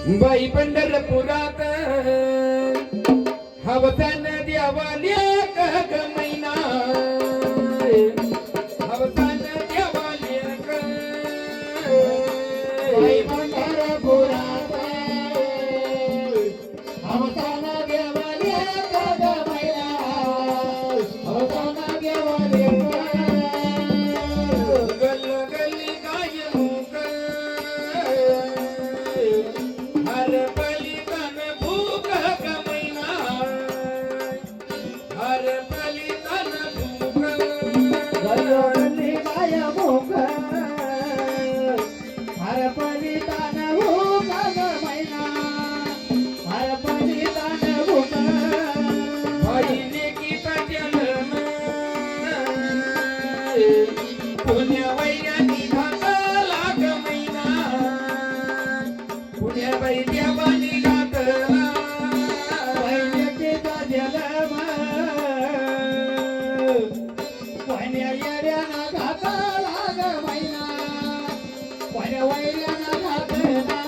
बाई पंढरपुरात हवसन देवाल्या ग मैना हवसन देवाल्या ग बाई पंढरपुरात हवसन देवाल्या ग मैना हवसन देवाल्या गल गल्ली गाय मुक हर पलितन भूक ग मैना हर पलितन भूक गल्ली गाय मुख हर पलितन भूक ग मैना हर पलितन भूक पाहिले की जन्म पुण्या वैऱ्यानी घातला ग मैना पुण्या वैद्यावानी घातला वैद्यकीचा जन्म कोण्या येड्यानं घातला ग मैना कोण्या वैऱ्यानं घातला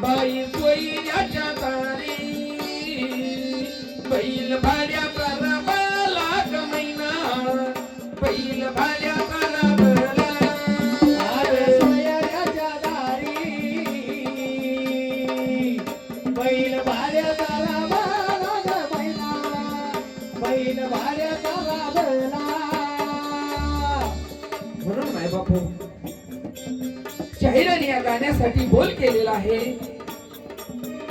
बाई सोयीच्या तारी बैल भाड्या करबला ग मैना बैल भाड्या करबला अरे सोयऱ्याच्या दारी बैल भाड्याचा लाभला ग मैना बैल भाड्याचा लाभला म्हणून माय बापू शाहिराने या गाण्यासाठी बोल केलेला आहे.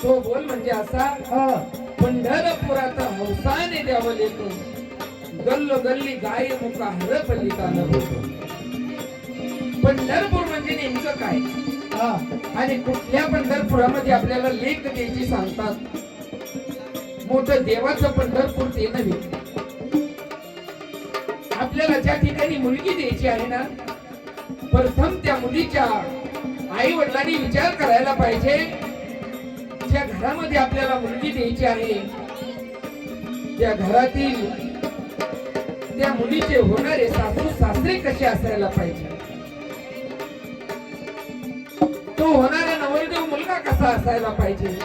तो बोल म्हणजे असा, पंढरपुरात हौसाने द्यावं लेको गल्लो गल्ली गाय मुका हरपल्ली तानं होतो. पंढरपूर म्हणजे नेमकं काय आणि कुठल्या पंढरपुरामध्ये आपल्याला लेख द्यायची सांगतात. मोठं देवाचं पंढरपूर ते नव्हे. आपल्याला ज्या ठिकाणी मुलगी द्यायची आहे ना, प्रथम त्या मुलीच्या आई वडिलांनी विचार करायला पाहिजे. ज्या घरामध्ये आपल्याला मुलगी द्यायची आहे त्या घरातील त्या मुलीचे होणारे सासू सासरे कसे असायला पाहिजे. तो होणारा नवरदेव मुलगा कसा असायला पाहिजे.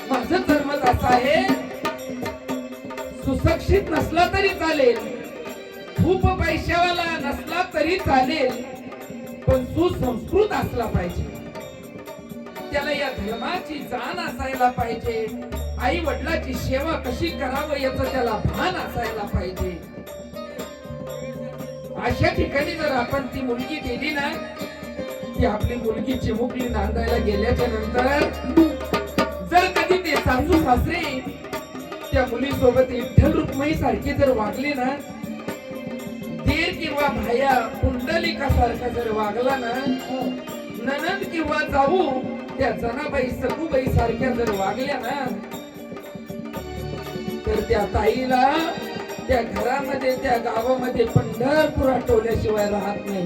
माझं धर्मच असं आहे, सुशिक्षित नसला तरी चालेल, खूप पैशावाला नसला तरी चालेल, पण सुसंस्कृत असला पाहिजे. त्याला या धर्माची जाण असायला पाहिजे. आई वडिलाची सेवा कशी करावं याचं त्याला भान असायला पाहिजे. अशा ठिकाणी जर आपण ती मुलगी दिली ना, ती आपली मुलगी चिमुकली नांदायला गेल्याच्या नंतर जर कधी ते सासू सासरे त्या मुलीसोबत विठ्ठल रुक्माई सारखे जर वागले ना, देर किंवा भाया पुंडलिका सारखा जर वागला ना, ननंद किंवा जाऊ त्या जनाबाई सखूबाई सारख्या जर वागल्या ना, तर त्या ताईला त्या घरामध्ये त्या गावामध्ये पंढरपूर आठवल्याशिवाय राहत नाही.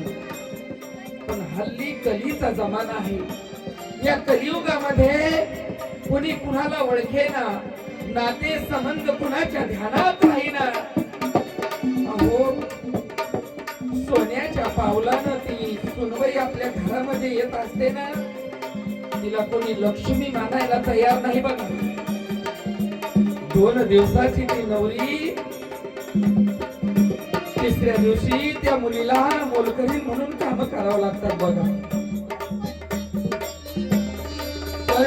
पण हल्ली कलीचा जमाना आहे. या कलियुगामध्ये कोणी कुणाला ओळखेना, नाते संबंध कुणाच्या ध्यानात राहीना. अहो, सोन्याच्या पावलानं ती सुनबाई आपल्या घरामध्ये येत असते ना, तिला कोणी लक्ष्मी मानायला तयार नाही बघा. 2 दिवसाची ती नवरी, तिसऱ्या दिवशी त्या मुलीला मोलकरीण म्हणून काम करावं लागतात बघा. पण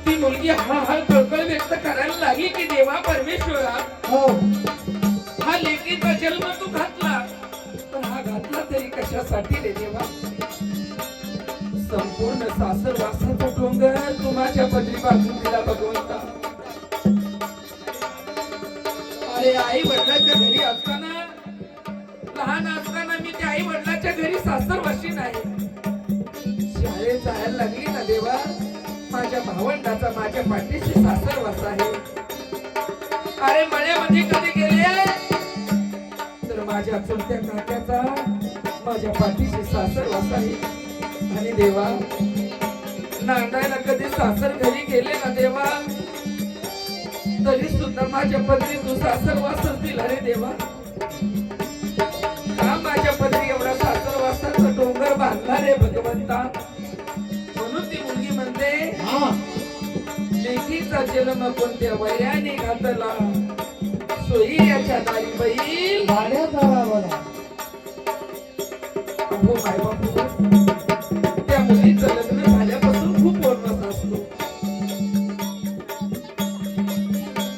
ती मुलगी हा कळकळ व्यक्त करायला लागली की देवा परमेश्वरा, हा लेकीचा जन्म तू घातला, पण हा घातला तरी कशासाठी रे देवा. संपूर्ण सासर वासाचा डोंगर तू माझ्या पदरी बांधून दिला भगवंता. अरे आई वडिलाच्या घरी असताना, लहान असताना मी त्या आई वडिलाच्या घरी सासरवाशी नाही. शाळेत जायला लागली ना देवा, माझ्या भावंडाचा माझ्या पाठीशी सासरवास आहे. अरे मळ्यामध्ये कधी गेले तर माझ्या चुलत्या काक्याचा माझ्या पाठीशी सासरवास आहे. आणि देवा, नांदायला कधी सासर घरी गेले ना देवा, तरी सुद्धा माझ्या पदरी तू सासरवासच दिला रे देवा. का माझ्या पदरी एवढा सासरवासाचा डोंगर बांधला रे मुलीचा जन्म कोणत्या वयाने घातला सोयी याच्या दारी बैल भाड्याचा राबला हो माय बापू त्या मुलीचं लग्न झाल्यापासून खूप बोलत असतो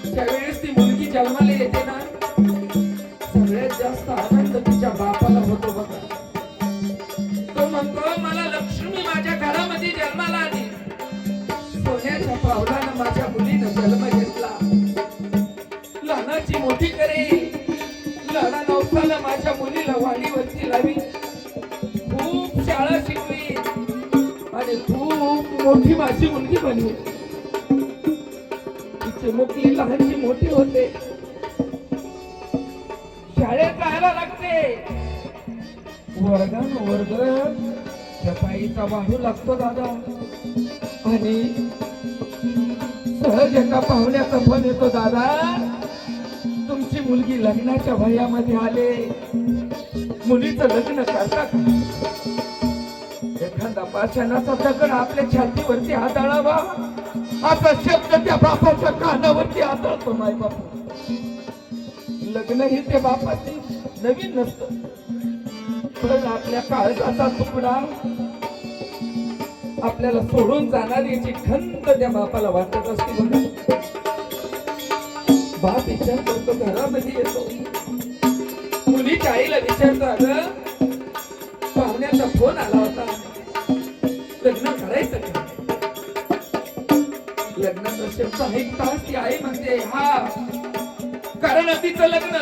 ज्यावेळेस ती मुलगी जन्माला येते ना सगळ्यात जास्त आनंद तिच्या बापाला होतो बघा तो म्हणतो मला लक्ष्मी माझ्या घरामध्ये जन्माला आली सोन्याच्या पावलानं माझ्या मुलीनं जन्म घेतला लहानाची मोठी करेल लहाना नवसाला माझ्या मुलीला वाडीवरती लावी खूप शाळा शिकवी आणि खूप मोठी माझी मुलगी बनवी तिची मुकली लहानची मोठी होते शाळेत राहायला लागते वर्गान वर्ग त्या ताईचा वाढू लागतो दादा आणि सहज एका पाहुण्याचा फोन येतो दादा तुमची मुलगी लग्नाच्या वयामध्ये आले मुलीचं लग्न करता का एखादा पाषाणाचा दगड आपल्या छातीवरती हाताळावा असा शब्द त्या बापाच्या कानावरती हाताळतो माय बापू लग्न हे त्या बापाचे नवीन नसतं पण आपल्या काळजाचा तुकडा आपल्याला सोडून जाणार याची खंत त्या बापाला वाटत असते बघा बाप विचार करतो घरामध्ये येतो मुलीच्या आईला विचारतो अगं पाहुण्याचा फोन आला होता लग्न करायचं का लग्नाचा शब्द ऐकताच ती आई म्हणते हा कारण तिचं लग्न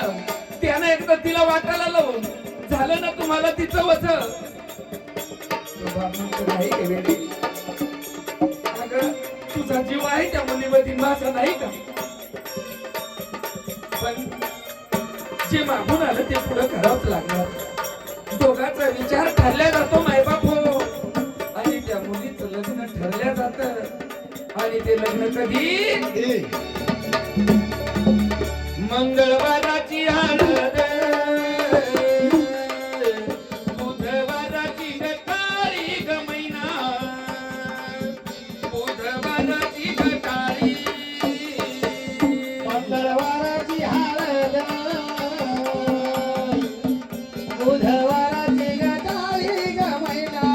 त्यानं एकदा तिला वाटायला लावून झालं ना तुम्हाला तिचं वच नाही केलेली अगं तुझा जीव आहे त्या मुलीमध्ये माझा नाही का पण जे मागून आलं ते पुढे करावंच लागणार दोघांचा विचार ठरल्या जातो मायबाप हो आणि त्या मुलीचं लग्न ठरल्या जात आणि ते लग्न कधी मंगळवाराची हळद बुधवाराची गटारी ग मैना बुधवाराची गटारी मंगळवाराची हळद बुधवाराची गटारी ग मैना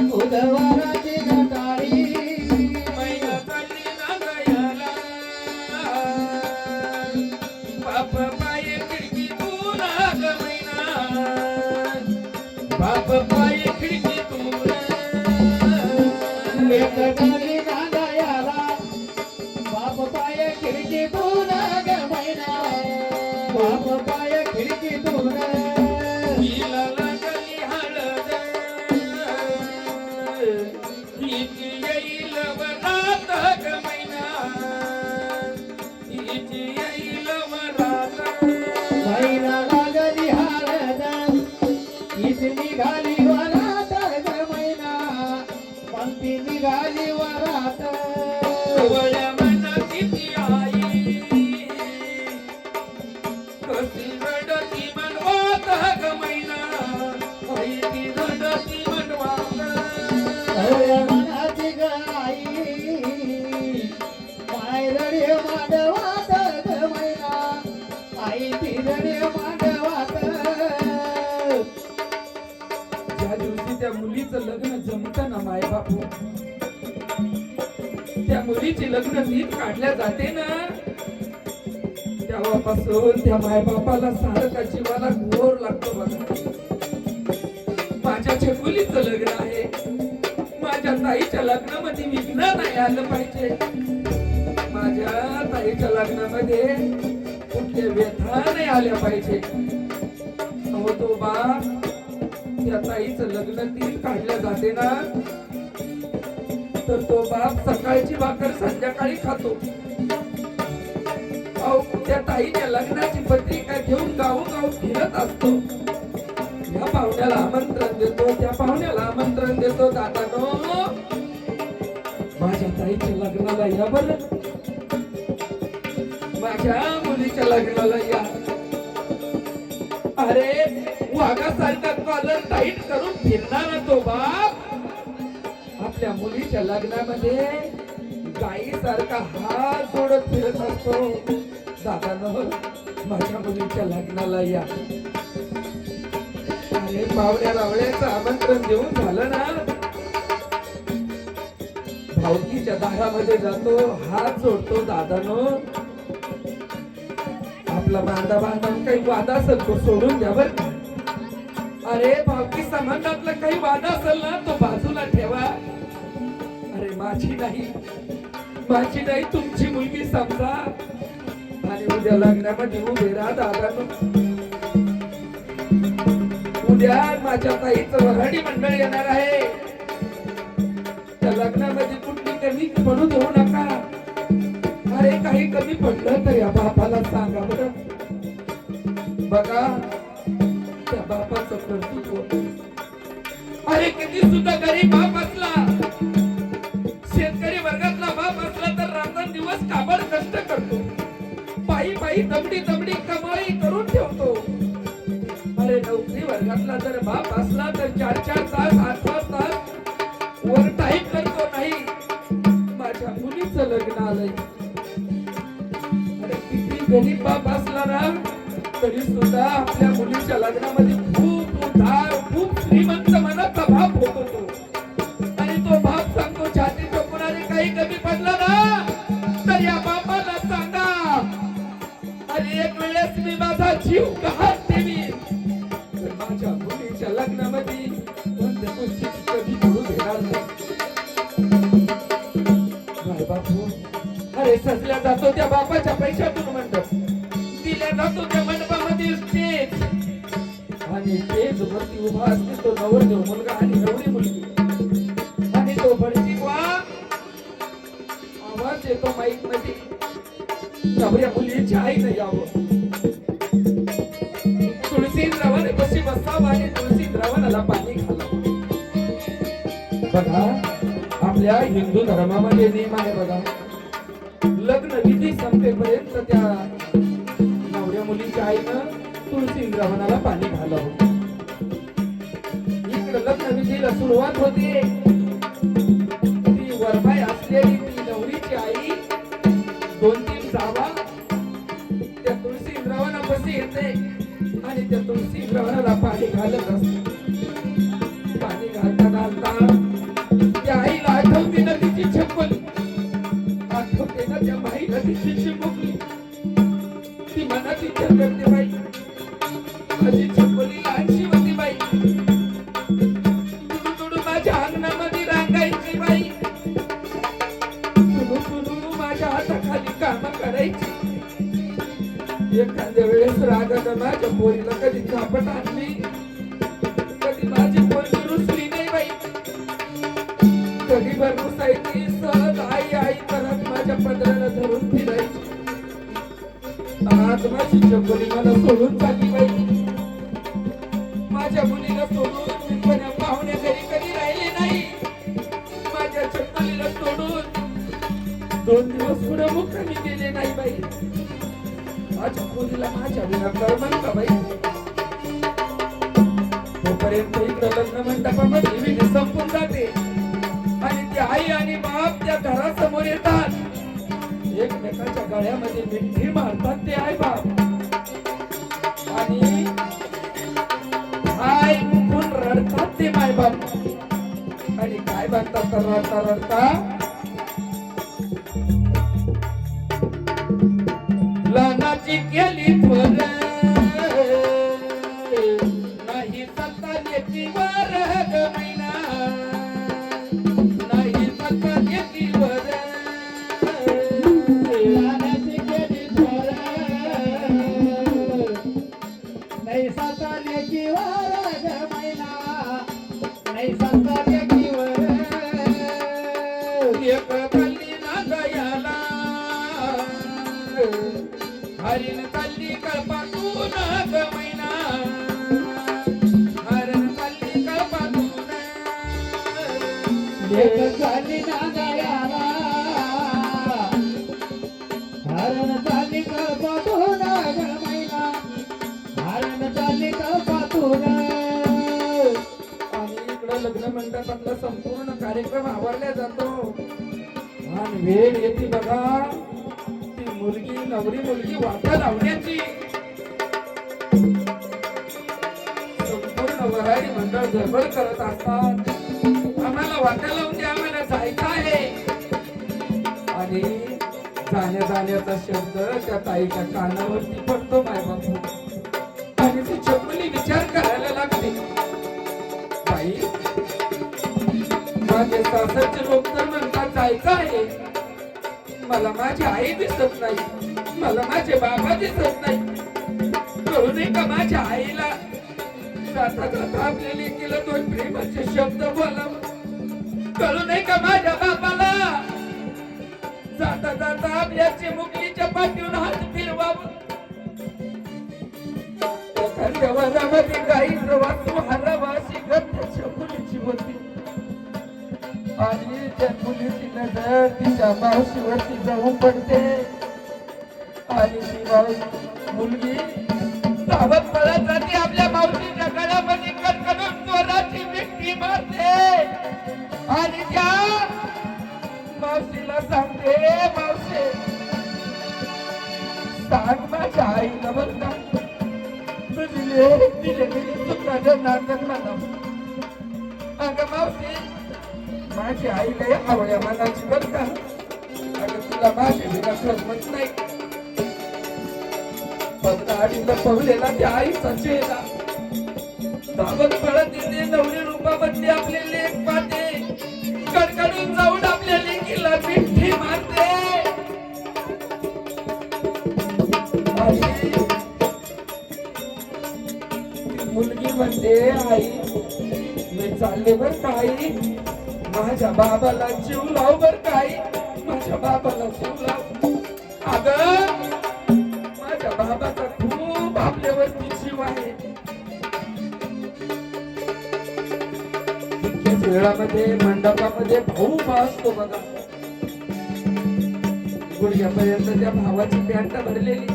बुधवाराची गटारी मैना चालली ना गयाला बाप पाय खिडकीतून ग मैना बाप पाय खिडकीतून गटारी गांगायाला बाप पाय खिडकीतून ग मैना बाप पाय खिडकीतून तिला लागली हळद हिची येईल वरात ग मैना हिची येईल वरात मैना लागली हळद हीच निघाली वरात ग मैना पंक्ती निघाली वरात वळ्या मनाची ती आई कशी रडती मनवात ग मैना आई ती रडती मनवात अरे मनाची गाई मायरडे मांडवात ग मैना आई तिरडे मांडवात ज्या दिवशी त्या मुलीचं लग्न जमतं ना माय बापू त्या मुलीची लग्न नीट काढल्या जाते ना तेव्हापासून त्या माय बापाला सारखा जीवाला घोर लागतो बघा माझ्या छकुलीचं लग्न आहे माझ्या ताईच्या लग्नामध्ये विघ्न नाही आलं पाहिजे माझ्या ताईच्या लग्नामध्ये कुठल्या व्यथा नाही आल्या पाहिजे अहो तो बाप त्या ताईचं लग्न ती काढल्या जाते ना तर तो बाप सकाळची भाकर संध्याकाळी खातो अहो त्या ताईच्या लग्नाची पत्रिका घेऊन गावोगाव फिरत असतो या पाहुण्याला आमंत्रण देतो त्या पाहुण्याला आमंत्रण देतो दादानो माझ्या ताईच्या लग्नाला या बरं माझ्या मुलीच्या लग्नाला या अरे वाघासारखा कॉलर टाईट करून फिरणारा तो बाप आपल्या मुलीच्या लग्नामध्ये गाईसारखा हात जोडत फिरत असतो. दादानं माझ्या मुलीच्या लग्नाला या. अरे पाहुण्या रावळ्याचं आमंत्रण देऊन झालं ना, भावकीच्या दारामध्ये जातो, हात जोडतो. दादानं आपला बांधा बांधून काही वाद असेल तो सोडून द्या बरं का. अरे भावकी संबंधातला काही वाद असेल ना तो बाजूला ठेवा. अरे माझी नाही तुमची मुलगी समजा आणि उद्या लग्नामध्ये उभे राहा. दादानं उद्या माझ्या ताईचं वऱ्हाडी मंडळ येणार आहे. त्या लग्नामध्ये कुठली कमी पडू देऊ नका. अरे काही कमी पडलं तर या बापाला सांगा बरं. बघा त्या बापाचं कर्तृत्व. अरे किती सुद्धा गरीब बाप असला, शेतकरी वर्गातला बाप असला तर रात्रंदिवस काबड कष्ट करतो. पायी दमडी कमाई करून ठेवतो. अरे नोकरी वर्गातला जर बाप असला तर 4-4 तास 8-8 तास वर टाईम करतो. नाही माझ्या मुलीचं लग्न आलंय. अरे किती गरीब बाप असला ना तरी सुद्धा आपल्या मुलीच्या लग्नामध्ये खूप उदार खूप श्रीमंत मनाचा बाप होतो तो. आणि तो बाप सांगतो छाती ठोकणारे काही कमी पडलं ना तर या बापाला सांगा. आणि एक वेळेस मी माझा जीव गहाण ठेवीन तर माझ्या मुलीच्या लग्नामध्ये कोणत्या गोष्टीची कधी करू देणार नाही. काय बापू. अरे सजल्या जातो त्या बापाच्या पैशातून मंडप, दिल्या जातो त्या मंडपामध्ये स्टेज आणि स्टेज वरती उभा असते तो नवरदेव मुलगा आणि नवरी मुलगी. आणि तो भडजी वा आवाज येतो माईक मध्ये, नवऱ्या मुलीची आई नाही यावं. तुळशीरावाने कशी बसावं आणि तुळशीरावाला पाणी घालावं. बघा आपल्या हिंदू धर्मामध्ये नियम आहे बघा. लग्न विधी संपेपर्यंत त्या नवऱ्या मुलीच्या आईनं तुळशीरावाला पाणी घालावं. इकडे लग्न विधीला सुरुवात होते. ती वरबाई असलेली ती नवरीची आई 2-3 जावा त्या तुळशीरावाला बसी येते आणि त्या तुळशीरावाला पाणी घालत असते. पाणी घालता त्या आईला आठवते ना तिची चप्पल, आठवते ना त्या बाईला तिची चिमुकली. ती मनात विचार करते बाई माझी चप्पली लहानशी होती बाई, तुडू माझ्या अंगणामध्ये रांगायची बाई, तुडू माझ्या हाताखाली काम करायची. एखाद्या वेळेस रागानं माझ्या पोरीला कधी झापट आणली, कधी माझी पोरगी रुसली नाही बाई, कधी बरमुसायची सहज आई करत माझ्या पदराला धरून फिरायची. आज माझी चप्पली मला सोडून चालली बाई. माझ्या मुलीला सोडून मी पण पाहुण्या घरी कधी राहिले नाही. माझ्या चप्पलीला सोडून 2 दिवस पुढे मुक्कामी गेले नाही बाई. माझ्या मुलीला माझ्या विना करमन का बाई. तोपर्यंत इकडे लग्न मंडपामध्ये विधी संपून जाते आणि ती आई आणि बाप त्या घरासमोर येतात. एकमेकाच्या गळ्यामध्ये मिठी मारतात ते आई बाप आणि आई मुकून रडतात ते माय बाप. आणि काय म्हणतात रडता रडता, लहानाची केली थोर नाही सत्ताची वर ग मैना, नाही सत्ताची वर लहानाची केली थोर नाही सताल्याची वर ग मैना, नाही सताल्याची वर. एक कल्ली ना दयाला हरिण कल्ली कळपातून ग मैना, हरण कल्ली कळपातून. एक झाली ना गयाला हरण झाली कळपातून ग मैना, हरण झाली कळपातून. आणि इकडं लग्न मंडपातला संपूर्ण कार्यक्रम आवरला जातो आणि वेळ येते बघा ती मुलगी नवरी मुलगी वाटा लावण्याची. संपूर्ण वऱ्हाडी मंडळ गडबड करत असतात. आम्हाला वाटा लावून द्या, आम्हाला जायचं आहे. आणि जाण्याचा शब्द त्या ताईच्या कानावरती पडतो माय बापू. आणि ती चपली विचार करायला लागते. बाई, माझे सासरचे लोक तर म्हणतात जायचं आहे, मला माझी आई दिसत नाही, मला माझे बाबा दिसत नाही. कळू नये का माझ्या आईला जाता जाता आपल्या लेकीला दोन प्रेमाचे शब्द बोलावं? कळू नये का माझ्या बाबाला जाता जाता आपल्या चिमुकलीच्या पाठीवर हात फिरवावं? एखाद्या वनामध्ये गाईचं वासरू हरावा अशी गंधाच्या मुलीची होती. आणि त्या मुलीची नजर तिच्या मावशीवरती जाऊन पडते. आणि ती मुलगी धावत पळत जाते, आपल्या मावशीच्या गळ्यामध्ये कणकणून जोराची मिठी मारते. आणि त्या मावशीला सांगते, मावशी सांग माझ्या आईला बरं का तिने सुखाचं नांदन म्हणा. अगं मावशी, माझी आई लय आवड्या मनाची बरं का. अगं तुला माझ्या विना करमत नाही. पगडाडीला पवलेला त्या आईचा चेहरा धावत पळत येते. नवरी रूपामधली आपले लेक पाहते. कडकडून जाऊन आपल्या लेकीला मिठी मारते. आणि मुलगी म्हणते, आई मी चालले बर का आई, माझ्या बाबाला जीव लाव बर का आई, माझ्या बाबाला जीव लाव. अगं माझ्या बाबाचा खूप आपल्यावरती जीव आहे. तितक्याच वेळामध्ये मंडपामध्ये भाऊ असतो बघा. गुडघ्यापर्यंत त्या भावाची पॅन्ट भरलेली,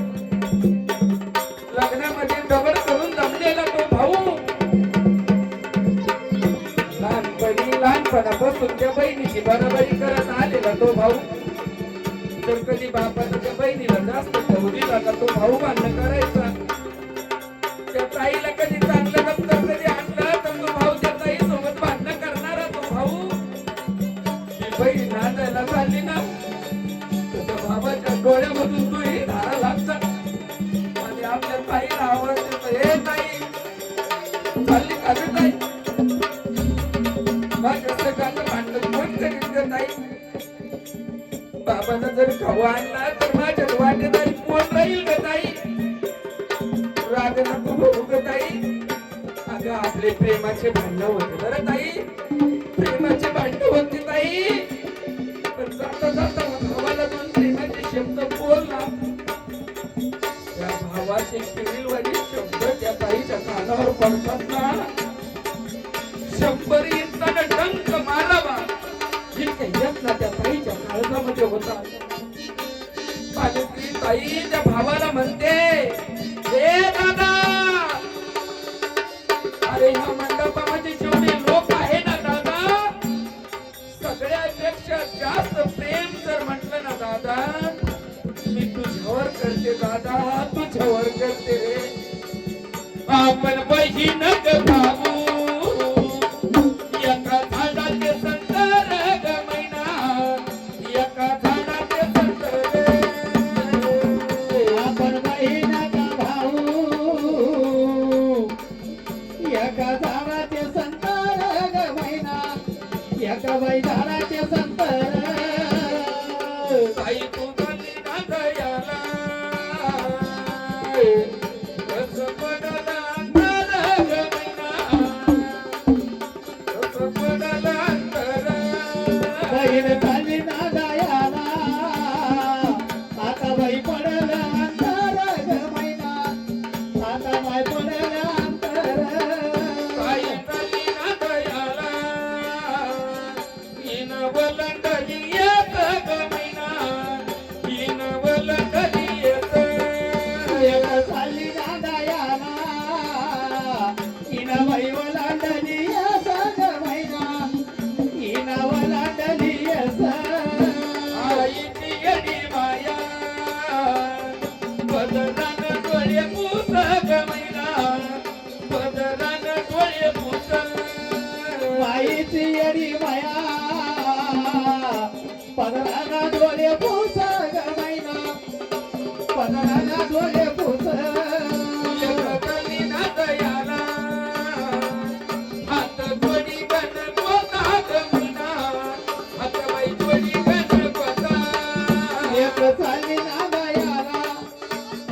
लग्नामध्ये दगड करून जमलेला तो भाऊ. लहानपणापासून त्या बहिणीची बरोबरी करत आलेला तो भाऊ. जर कधी बापानं त्या बहिणीला जास्त भाऊ दिला का तो भाऊ भांडण करायचा. त्या ताईला कधी चांगलं नसतं कधी आणलं तर तो भाऊ त्या ताई सोबत भांडण करणारा तो भाऊ. ती बहीण नांदायला चालली ना तर त्या भावाच्या डोळ्यामधून तो ही धारा लागतात. आणि आपल्या ताईला आवाज देतो, हे ताई चालली का रे ताई, माझ्या सगळ्यांचं भांडण कोण करीत ग ताई. बाबानं जर खाऊ आणला तर माझ्या वाटेदारी कोण राहील ग ताई. राग नको बघू ग ताई. अगं आपले प्रेमाचे भांडण होते बरं ताई, प्रेमाचे भांडण होते ताई. पण जाता जाता भावाला दोन प्रेमाचे शब्द बोलला. त्या भावाचे किरीलवाणी शब्द त्या ताईच्या कानावर पडतात ना, 100 इंचानं डंक मारावा ही काही ना त्या ताईच्या काळजामध्ये होता. आणि ती ताई त्या भावाला म्हणते, हे दादा, अरे ह्या मंडपामध्ये जेवढे लोक आहे ना दादा, सगळ्यापेक्षा जास्त प्रेम जर म्हटलं ना दादा, मी तुझ्यावर करते दादा, तुझ्यावर करते रे. आपण बहीण ग भाऊ, एका झाडाचे संतर ग मैना, एका झाडाचे संतर. आपण बहीण का भाऊ, एका झाडाचे संतर ग मैना, एका बाई झाडाचे संतर. ताई तू झाली ना दयाला, कसं पडला अंतर ग मैना, कसं पडला अंतर. बहीण झाली ना दयाला, आता बाई पडलं अंतर ग मैना, आता बाई पडलं अंतर. ताई झाली ना दयाला, हिनं वलंडली झाला डोळे पुस एकतली ना दयाला हात जोडी गणपता गमिना हात बाई जोडी गणपता एक चाली ना दयाला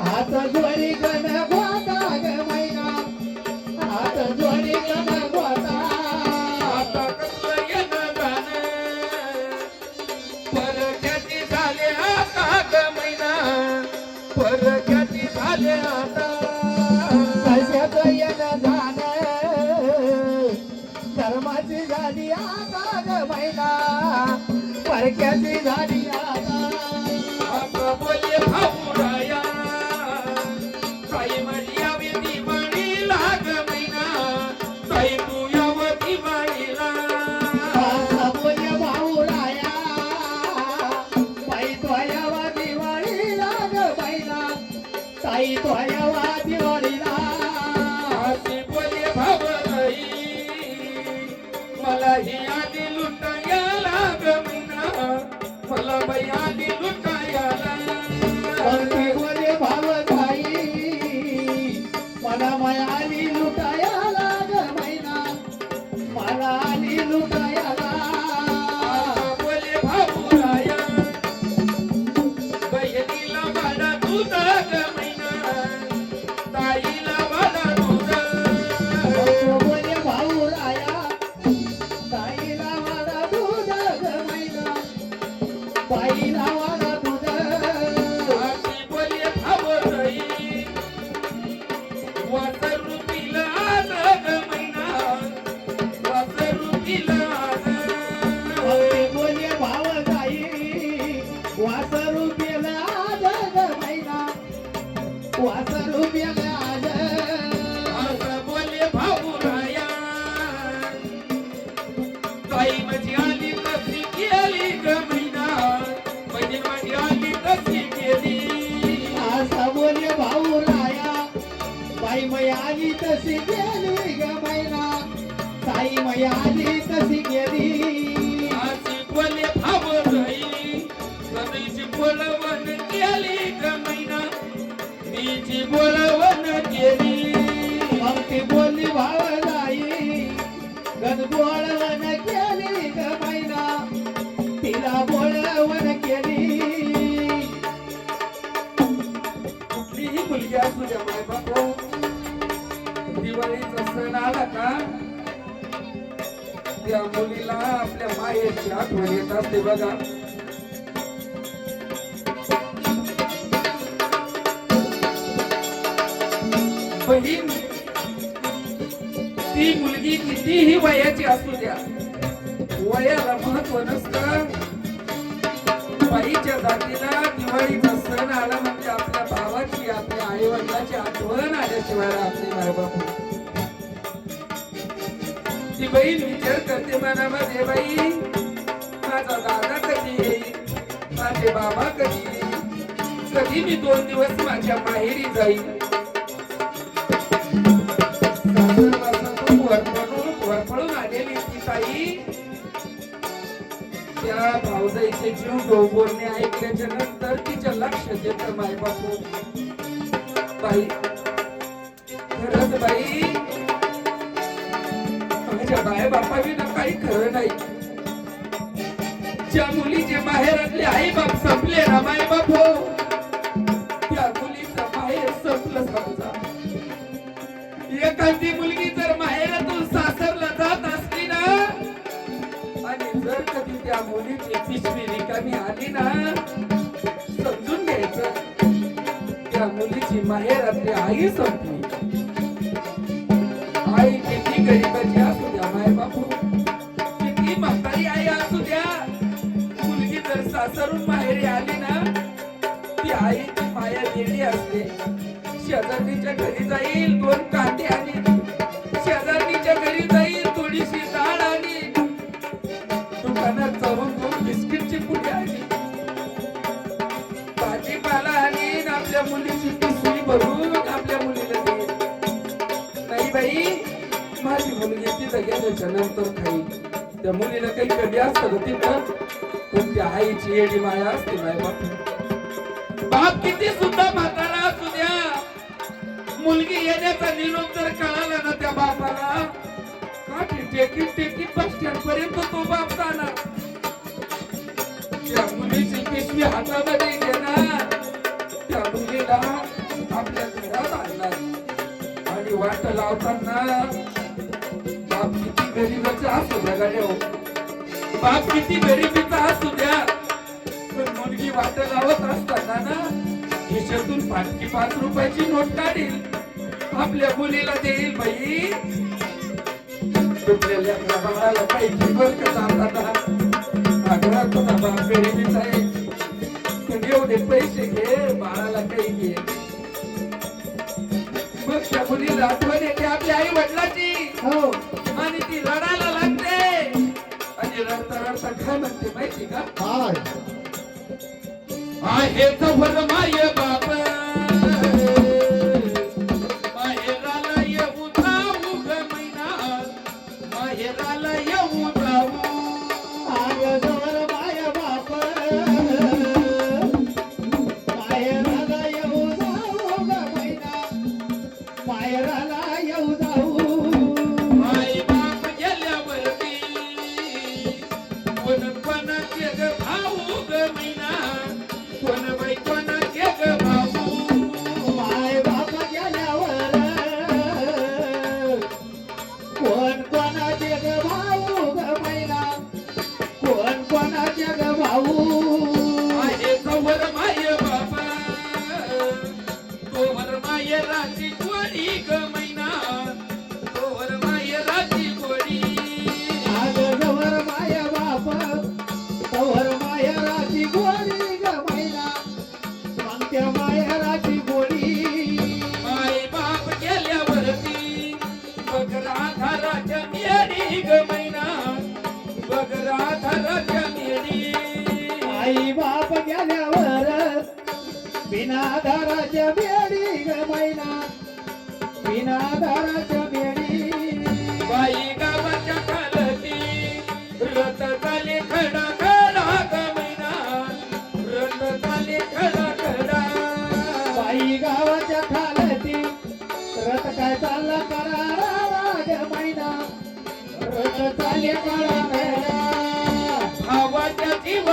हात जोडी गणपता ग मैना हात जोडी गणपता आता कसलं येणं जाणं परक्याची झाले आता ग मैना परक्याची झाले आता कशाच येणं जाणं धर्माची झाली आता ग मैना परक्याची झाली आता आता बोले भाऊराया ताई माझी यावी दिवाळीला ग मैना ताई तू याव दिवाळीला आता बोल भाऊराया बाई तोयावा दिवाळीला ग मैना ताई तोयावा दिवाळीला अशी बोले भावराई मला ही आधी लुटायला ग मैना मला बाई आधी लुटायला पंक्ती बोले भाव ताई मला मायाली लुटायाला ग मैना मला आली लुटायाला आता बोले भाऊराया बहिणीला वाडा दूध ग मैना ताईला वाडा दूध बोले भाऊ राया ताईला वाडा दूध ग मैना बाईला वाडा दूध अशी बोले भावराई वासरुपीला आज ग मैना वासरुपीला आज पंक्ती बोले भाव ताई वासरू पेला आज ग मैना वासरू पेला आज असं बोले भाऊराया ताई माझी आली कशी केली ग मैना म्हणजे माझी आली कशी केली असा बोले भाऊ राया बाई मै आली तशी गेली ग मैना ताई मै आली तशी गेली अशी बोले भाऊराई कमीची बोलवण केली ग मैना मीची बोलवण केली मग ती बोलली भाव जाई गण बोळवण केली ग मैना तिला बोळवण केली कुठलीही मुलगी असू द्या माय बापू दिवाळीचा सण आला का त्या मुलीला आपल्या मायेची आठवण येत असते बघा बहीण ती मुलगी कितीही वयाची असू द्या वयाला महत्व नसतं बाईच्या जातीला दिवाळीचा सण आला म्हणजे आपल्या भावाची आपल्या आई वडिलाची आठवण आल्याशिवाय आपले मायबाप ती बहीण विचार करते मनामध्ये बाई माझा दादा कधी येईल माझे बाबा कधी येईल कधी मी 2 दिवस माझ्या माहेरी जाईल सासरवासातून वरपळून आलेली ती ताई त्या भाऊजाईचे जीव गो बोलणे ऐकल्याच्या नंतर तिच्या लक्षात येतं माय बापू बाई खरंच बाई माझ्या बाय बापाविना काही खरं नाही ज्या मुलीचे माहेरातले आई बाप संपले ना माय बाप हो त्या मुलीचं माहेर संपलं समजा एखादी मुलगी जर माहेरातून सासरला जात असली ना आणि जर कधी त्या मुलीची पिशवी रिकामी आली ना समजून घ्यायचं त्या मुलीची माहेरातली आई संपली आई किती गरीबाची असू द्या माय बापू किती म्हातारी आई असू द्या मुलगी जर सासरून माहेरी आली ना ती आईची माया वेगळी असते शेजारणीच्या घरी जाईल 2 कांदे आणि शेजारणीच्या घरी जाईल थोडीशी डाळ आणि दुकानात जाऊन 2 बिस्किटची पुडी आणि भाजीपाला आणि आपल्या मुलीची पिशवी भरून आपल्या मुलीला देईल नाही बाई माझी मुलगी तिथं गेल्याच्या नंतर खाईल त्या मुलीला काही कमी असतं का तिथं पण त्या आईची एडी माया असते माय बाप बाप किती सुद्धा म्हातारा असू द्या, मुलगी येण्याचा निरोप जर कळाला ना त्या बापाला, काठी टेकीत टेकीत बस स्टँड पर्यंत तो बाप जाणार. त्या मुलीची पिशवी हातामध्ये घेणार, त्या मुलीला आपल्या घरात आणणार आणि वाट लावताना बाप किती गरीबाचा असू द्या गाड्या हो, बाप किती गरिबीचा असू द्या, पण मुलगी वाट लावत असताना ना खिशातून 5 रुपयाची नोट काढील, आपल्या मुलीला देईल. बाई तुटलेल्या बाळाला काही जीवन कसं आता घरात तुझा बाप गरिबीचा आहे, पण एवढे पैसे घे बाळाला काही घे. मग त्या मुलीला आठवण येते आपल्या आई वडिलाची हो आणि ती रडायला लागते आणि रडता रडता काय म्हणते माहिती का? आहे जवळ माय बाप, माहेराला येऊ जाऊ ग मैना, माहेराला येऊ जाऊ. आगजवळ माय बाप, माहेराला येऊ जाऊ ग मैना, माहेराला येऊ जाऊ. आई बाप गेल्यावरती कोण कोणाचे ग भाऊ ग मैना, कोण बाई कोणाचे ग भाऊ. माय बाप गेल्यावर कोण कोणाचे ग भाऊ ग मैना, कोण कोणाचे ग भाऊ. आहे जवळ माय बाप, तोवर मायराची गोडी ग मैना, तोवर मायराची गोडी. आगजवळ माय बाप, तोवर मायराची गोडी ग मैना, मग त्या मायराची गोडी. आई बाप गेल्यावरती बघ राधाराच्या मेडी ग मैना, बघ राधाराच्या मेडी. आई बाप गेल्यावर बिनाधाराच्या बेडी ग मैना, बिनाधाराच्या बेडी. बाई गावाच्या खालती रथ झाले खडा खडा ग मैना, रथ झाले खडा खडा. बाई गावाच्या खालती रथ काय चालला करा ग मैना, रथ चालले करा. भावाच्या जीव